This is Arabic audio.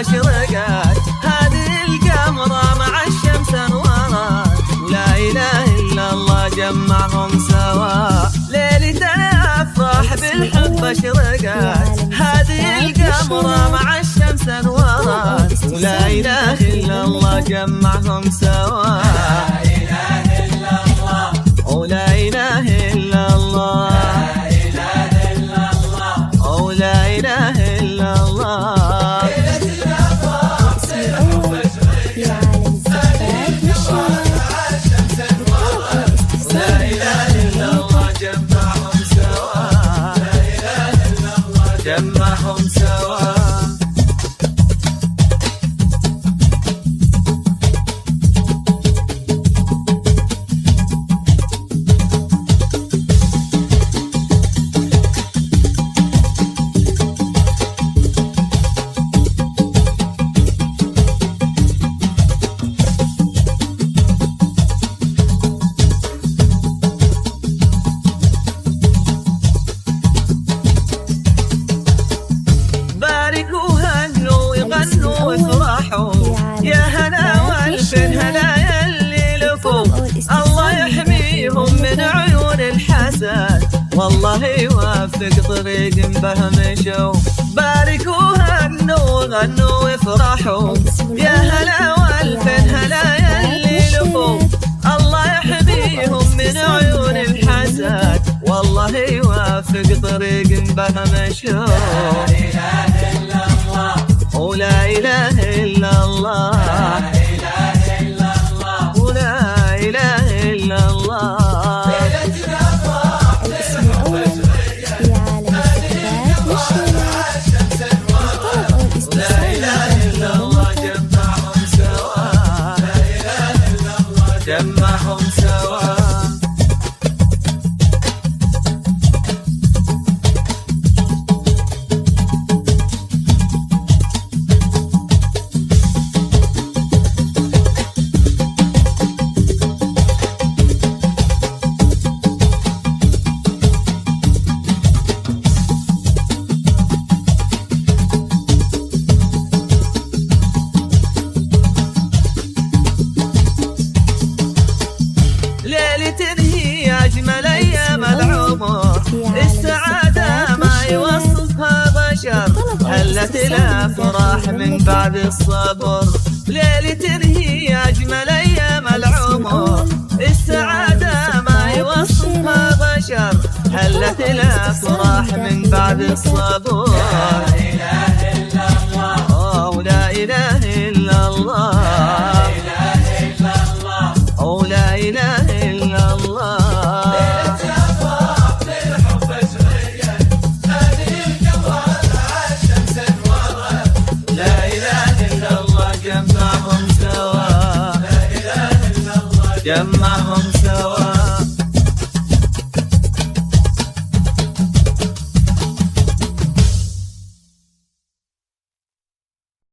أشرقت، هذه القمرة مع الشمس انورت، ولا إله إلا الله جمعهم سوا. ليلة الأفراح بالحب أشرقت، هذه القمرة مع الشمس انورت، ولا إله إلا الله جمعهم سوا. ولا إله إلا الله، ولا إله إلا الله. لا إله إلا الله جمعهم سوا، لا إله إلا الله جمعهم سوا. وافرحوا يا هلا والف هلا اللي لفوا، الله يحميهم من عيون الحسد، والله يوفق طريق به مشوا. باركوا هنوا غنوا وافرحوا يا هلا والف هلا اللي لفوا، الله يحميهم من عيون الحسد، والله يوفق طريق به مشوا. ولا إله إلا الله، ولا إله إلا الله. الاسم الأول في عالم الثبات والشيلات، لا إله إلا الله جمعهم سوا، لا إله إلا الله جمعهم سوا. هي أجمل أيام العمر، السعادة ما يوصفها بشر، هلت الأفراح من بعد الصبر. ليلة هي أجمل أيام العمر، السعادة ما يوصفها بشر، هلت الأفراح من بعد الصبر. لا إله إلا الله، ولا إله إلا الله، لا إله إلا الله. ليلة أفراح بالحب أشرقت، هذه القمرة مع الشمس انورت، لا إله إلا الله جمعهم سوا، لا إله إلا الله جمعهم سوا.